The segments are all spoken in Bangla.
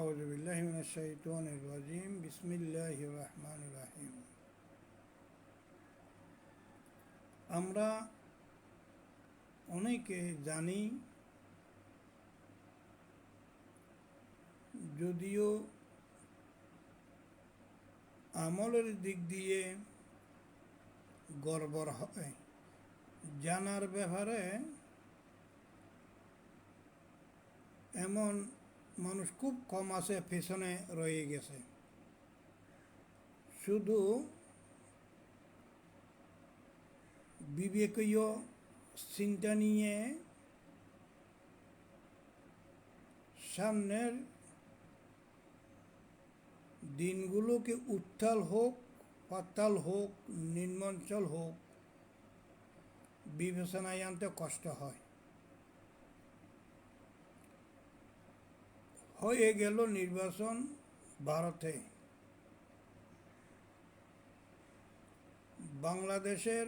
أعوذ بالله من الشيطان الرجيم بسم الله الرحمن الرحيم আমরা অনেকে জানি, যদিও আমলের দিক দিয়ে গড়বড় হয়, জানার ব্যাপারে এমন মানুষ খুব কম আছে, পেছনে রয়ে গেছে। শুধু বিবেকীয় চিন্তা নিয়ে সামনের দিনগুলোকে উত্তাল হোক, পাতাল হোক, নিম্নাঞ্চল হোক, বিবেচনায় আনতে কষ্ট হয়। হয়ে গেল নির্বাচন ভারতে। বাংলাদেশের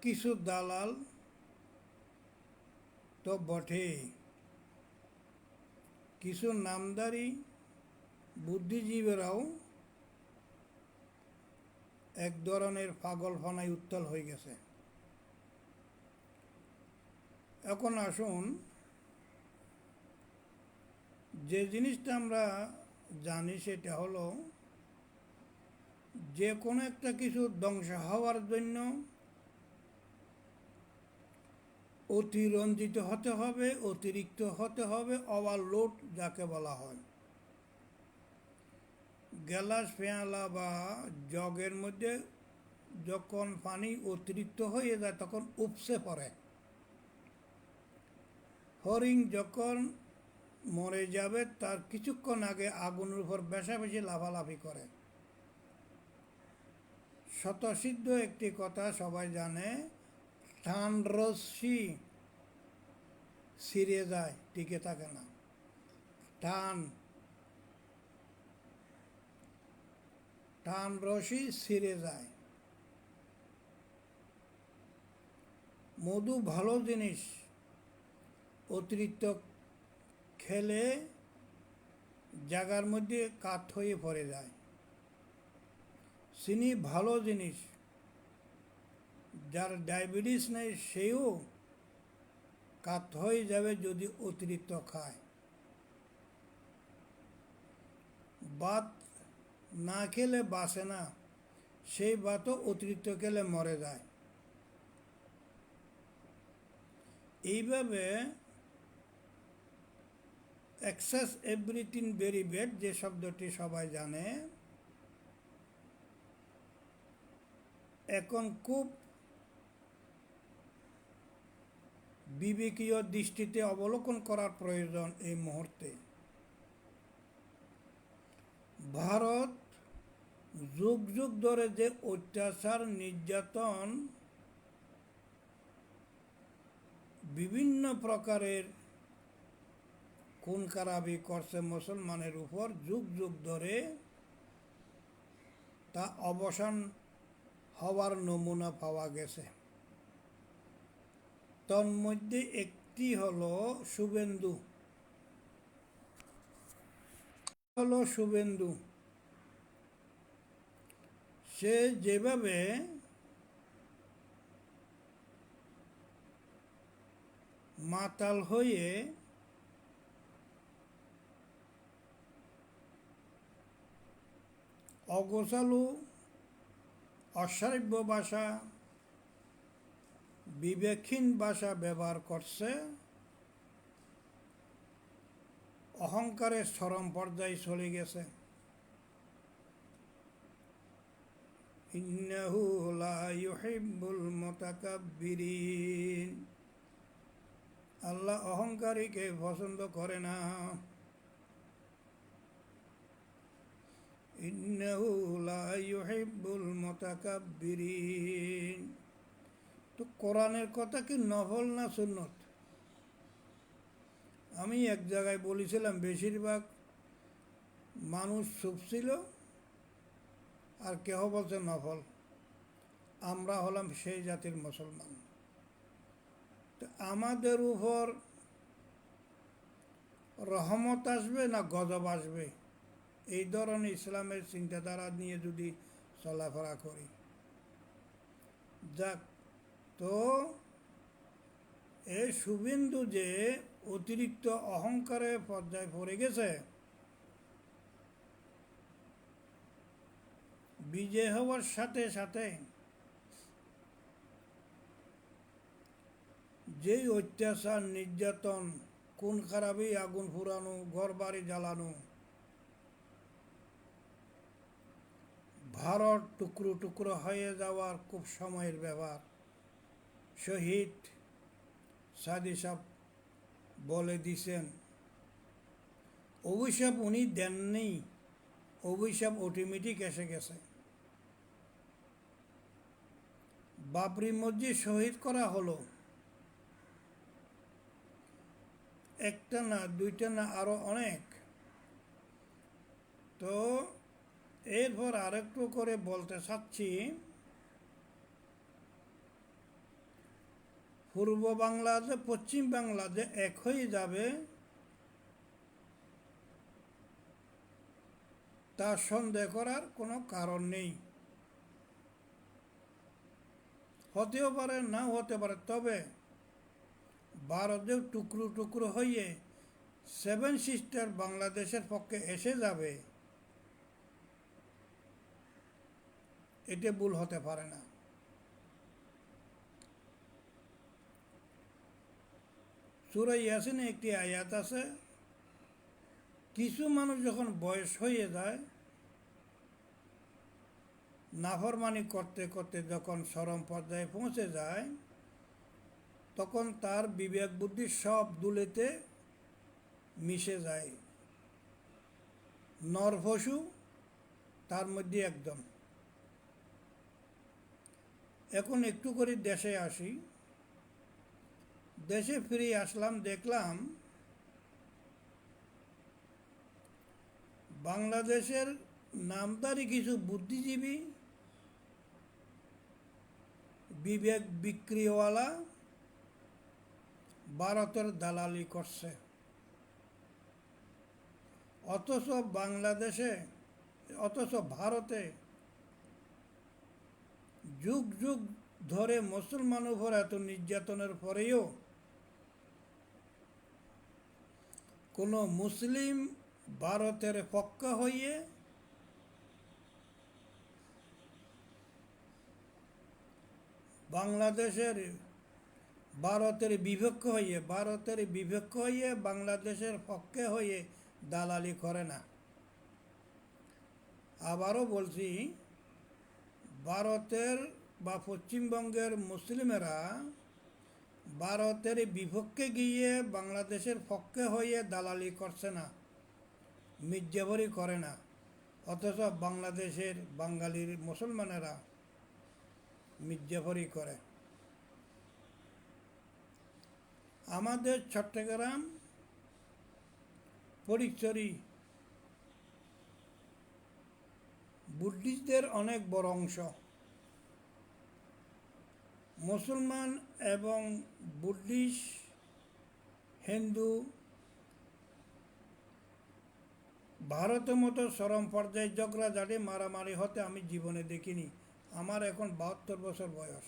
কিছু দালাল তো বটেই, কিছু নামদারি বুদ্ধিজীবীরাও এক ধরনের পাগলখানায় উত্তাল হয়ে গেছে। এখন আসুন, যে জিনিসটা আমরা জানি সেটা হলো, যে কোনো একটা কিছু ধ্বংস হওয়ার জন্য অতিরঞ্জিত হতে হবে, অতিরিক্ত হতে হবে, ওভারলোড যাকে বলা হয়। গ্যালাস, পেয়ালা বা জগের মধ্যে যখন পানি অতিরিক্ত হয়ে যায় তখন উপসে পড়ে। হরিণ যখন মরে যাবে তার কিছুক্ষণ আগে আগুনের উপর বেশাবেশি লাফালাফি করে। স্বতঃসিদ্ধ একটি কথা সবাই জানে, টান রশ্মি ছিঁড়ে যায়, টিকে থাকে না। টান রশি ছিঁড়ে যায়। মধু ভালো জিনিস, অতিরিক্ত খেলে জায়গার মধ্যে কাঠ হয়ে পড়ে যায়। চিনি ভালো জিনিস, যার ডায়াবেটিস নেই সেও কাঠ হয়ে যাবে যদি অতিরিক্ত খায়। ভাত না খেলে বাঁচে না, সেই ভাতও অতিরিক্ত খেলে মরে যায়। এইভাবে এক্সেস এভরিথিং ভেরি ব্যাড যে শব্দটি সবাই জানে, এখন খুব বিবেকীয় দৃষ্টিতে অবলোকন করার প্রয়োজন এই মুহূর্তে। ভারত যুগ যুগ ধরে যে অত্যাচার, নির্যাতন, বিভিন্ন প্রকারের খুন খারাপি করছে মুসলমানের উপর যুগ যুগ ধরে, তা অবসান হওয়ার নমুনা পাওয়া গেছে। তন্মধ্যে একটি হলো শুভেন্দু। সে যেভাবে মাতাল হয়ে অগোছালো, অশ্রাব্য ভাষা, বিবেকহীন ভাষা ব্যবহার করছে, অহংকারের চরম পর্যায়ে চলে গেছে। ইন্নাহু লা ইউহিব্বুল মুতাকাব্বিরিন। আল্লাহ অহংকারীকে পছন্দ করে না। ইন্নাহু লা ইউহিব্বুল মুতাকাব্বিরিন। তো কোরআনের কথা কি নফল না সুন্নত? আমি এক জায়গায় বলেছিলাম, বেশিরভাগ মানুষ চুপ ছিল আর কেহ বলছে নফল। আমরা হলাম সেই জাতির মুসলমান। আমাদের উপর রহমত আসবে না গজব আসবে, এই ধরনের ইসলামের চিন্তাধারা নিয়ে যদি চলাফেরা করি। যাক, তো এই শুভেন্দু যে অতিরিক্ত অহংকারের পর্যায়ে পড়ে গেছে, বিজয় হওয়ার সাথে সাথে যেই অত্যাচার নির্যাতন, খুন খারাপি, আগুন পুরানো, ঘর বাড়ি জ্বালানো, ভারত টুকরো টুকরো হয়ে যাওয়ার খুব সময়ের ব্যাপার। শহীদ সাদি সাহেব বলে দিছেন, অভিশাপ উনি দেননি, অভিশাপ অটোমেটিক এসে গেছে। বাবরি মসজিদ শহীদ করা হলো, একটা না দুইটা না আরো অনেক। তো এরপর আরেকটু করে বলতে চাচ্ছি, পূর্ব বাংলাদেশ পশ্চিম বাংলাদেশ এক হয়ে যাবে তা সন্দেহ করার কোনো কারণ নেই। হতেও পারে, নাও হতে পারে, তবে ভারতের টুকরো টুকরো হয়ে সেভেন সিস্টার বাংলাদেশের পক্ষে এসে যাবে, এটা ভুল হতে পারে না। সূরা ইয়াসিনে একটি আয়াত আছে, কিছু মানুষ যখন বয়স হয়ে যায়, নাফরমানি করতে করতে যখন চরম পর্যায়ে পৌঁছে যায়, তখন তার বিবেক বুদ্ধি সব দুলেতে মিশে যায়। নর পশু তার মধ্যে একজন। এখন একটু করে দেশে আসি। দেশে ফিরে আসলাম, দেখলাম বাংলাদেশের নামধারী কিছু বুদ্ধিজীবী, বিবেক বিক্রিওয়ালা ভারতের দালালি করছে। অথচ ভারতে যুগ যুগ ধরে মুসলমান উপর এত নির্যাতনের পরেও কোনো মুসলিম ভারতের পক্ষ হয়ে ভারতের বিপক্ষ হয়ে বাংলাদেশের পক্ষে হয়ে দালালি করে না। আবারও বলছি, ভারতের বা পশ্চিমবঙ্গের মুসলিমেরা ভারতের বিপক্ষে গিয়ে বাংলাদেশের পক্ষে হয়ে দালালি করছে না, মির্জাফরি করে না। অথচ বাংলাদেশের বাঙালির মুসলমানেরা মির্জাফরি করে। আমাদের চট্টগ্রাম, ফটিকছড়ি বুদ্ধিস্টদের অনেক বড় অংশ। মুসলমান এবং বুদ্ধিস্ট, হিন্দু ভারতের মতো চরম পর্যায়ে ঝগড়াঝাটি মারামারি হতে আমি জীবনে দেখিনি। আমার এখন 72 বছর বয়স।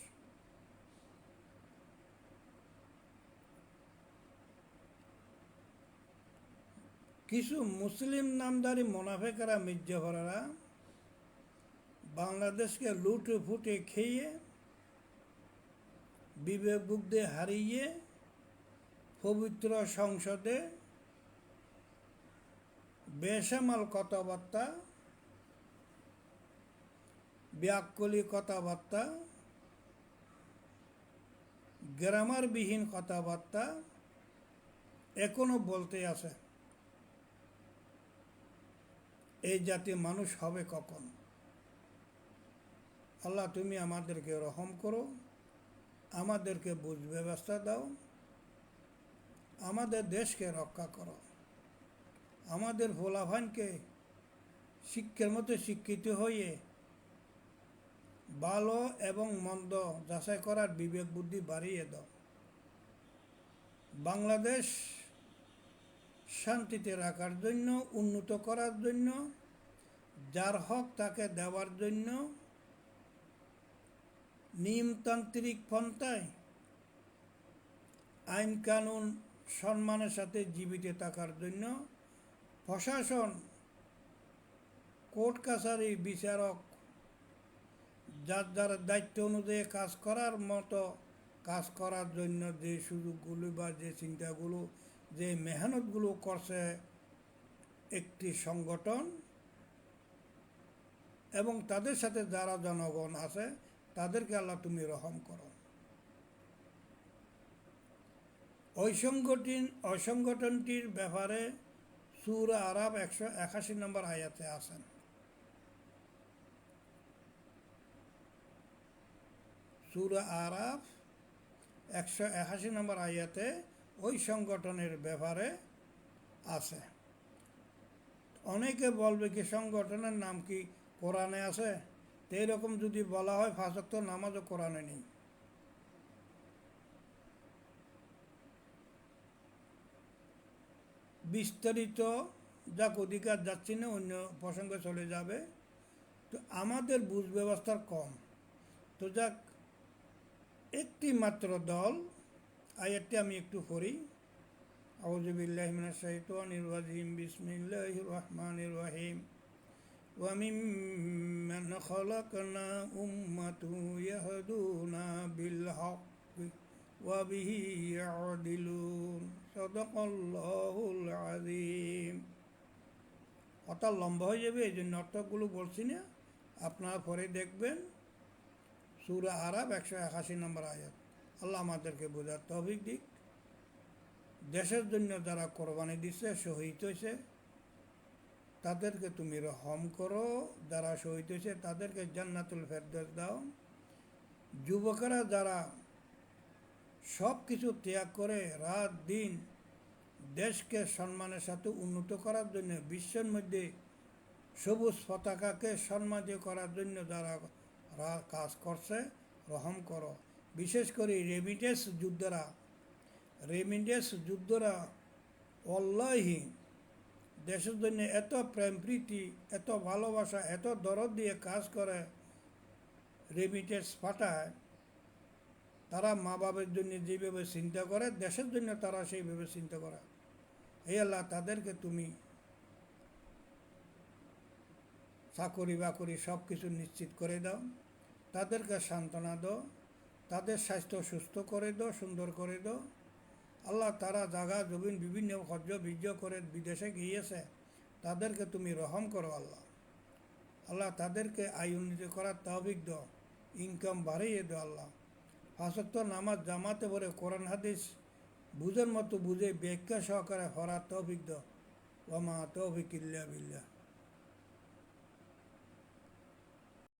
কিছু মুসলিম নামধারী মোনাফেকেরা, মির্জাফরেরা বাংলাদেশকে লুটে ফুটে খেয়ে, বিবেক বুদ্ধি হারিয়ে পবিত্র সংসদে বেসামাল কথাবার্তা, ব্যাককলি কথাবার্তা, গ্রামারবিহীন কথাবার্তা এখনো বলতে আছে। এই জাতীয় মানুষ হবে কখন? আল্লাহ, তুমি আমাদেরকে রহম করো, আমাদেরকে বুঝ ব্যবস্থা দাও, আমাদের দেশকে রক্ষা করো, আমাদের ফলাফানকে শিক্ষার মতো শিক্ষিত হয়ে ভালো এবং মন্দ যাচাই করার বিবেক বুদ্ধি বাড়িয়ে দাও। বাংলাদেশ শান্তিতে রাখার জন্য, উন্নত করার জন্য, যার হক তাকে দেওয়ার জন্য নিয়মতান্ত্রিক পন্থায় আইন কানুন সম্মানের সাথে জীবিত থাকার জন্য প্রশাসন, কোর্ট কাছারি, বিচারক যার যার দায়িত্ব অনুযায়ী কাজ করার মতো কাজ করার জন্য যে সুযোগগুলো বা যে চিন্তাগুলো, যে মেহনতগুলো করছে একটি সংগঠন এবং তাদের সাথে যারা জনগণ আছে তাদেরকে আল্লাহ তুমি রহম করো। ওই সংগঠনটির ব্যাপারে সূরা আরাফ 181 নম্বর আয়াতে আছেন। সূরা আরাফ 181 নম্বর আয়াতে ওই সংগঠনের ব্যাপারে আছে। অনেকে বলবে কি সংগঠনের নাম কি কোরআনে আছে? তো এরকম যদি বলা হয় 5 ওয়াক্ত নামাজও কোরআনে নেই। বিস্তারিত যাক অধিকার যাচ্ছি না, অন্য প্রসঙ্গে চলে যাবে। তো আমাদের বুঝ ব্যবস্থার কম। তো যাক, একটি মাত্র দল, আয়াতটি আমি একটু পড়ি। আউযু বিল্লাহি মিনাশ শাইতানির রাজিম, বিসমিল্লাহির রহমানির রহিম। ওয়া মিম্মান খালাকনা উম্মাতুন ইয়াহদুনা বিল হক ওয়া বিহি ইয়াদিলুন। সাদাকাল্লাহুল আযীম। অর্থাৎ লম্বা হয়ে যাবে, এই জন্য অর্থগুলো বলছি না, আপনারা পরে দেখবেন। সূরা আরাফ 181 নম্বর আয়াত। আল্লাহ আমাদেরকে বোঝার তৌফিক দিক। দেশের জন্য যারা কোরবানি দিচ্ছে, শহীদ হয়েছে, তাদেরকে তুমি রহম করো। যারা শহীদ হয়েছে তাদেরকে জান্নাতুল ফেরদৌস দাও। যুবকেরা যারা সব কিছু ত্যাগ করে রাত দিন দেশকে সম্মানের সাথে উন্নত করার জন্য, বিশ্বের মধ্যে সবুজ পতাকাকে সম্মানিত করার জন্য যারা কাজ করছে, রহম করো। বিশেষ করে রেমিটেন্স যুদ্ধরা অল্লাহি দেশের জন্য এত প্রেম প্রীতি, এত ভালোবাসা, এত দরদ দিয়ে কাজ করে, রেমিটেন্স পাঠায়। তারা মা বাবার জন্য যেভাবে চিন্তা করে, দেশের জন্য তারা সেইভাবে চিন্তা করে। হে আল্লাহ, তাদেরকে তুমি চাকরি বাকরি সব কিছু নিশ্চিত করে দাও, তাদেরকে সান্ত্বনা দাও, তাদের স্বাস্থ্য সুস্থ করে দাও, সুন্দর করে দাও। আল্লাহ, তারা জাগা জমিন বিভিন্ন হজ্জ বিজ্জ করে বিদেশে গিয়েছে, তাদেরকে তুমি রহম করো। আল্লাহ তাদেরকে আয় উন্নতি করার তৌফিক দাও, ইনকাম বাড়িয়ে দাও। আল্লাহ 5 ওয়াক্ত নামাজ জামাতে পড়ে কোরআন হাদিস বুঝের মতো বুঝে ব্যাখ্যা সহকারে পড়ার তৌফিক দাও। ওয়া মা তৌফিক ইল্লা বিল্লাহ।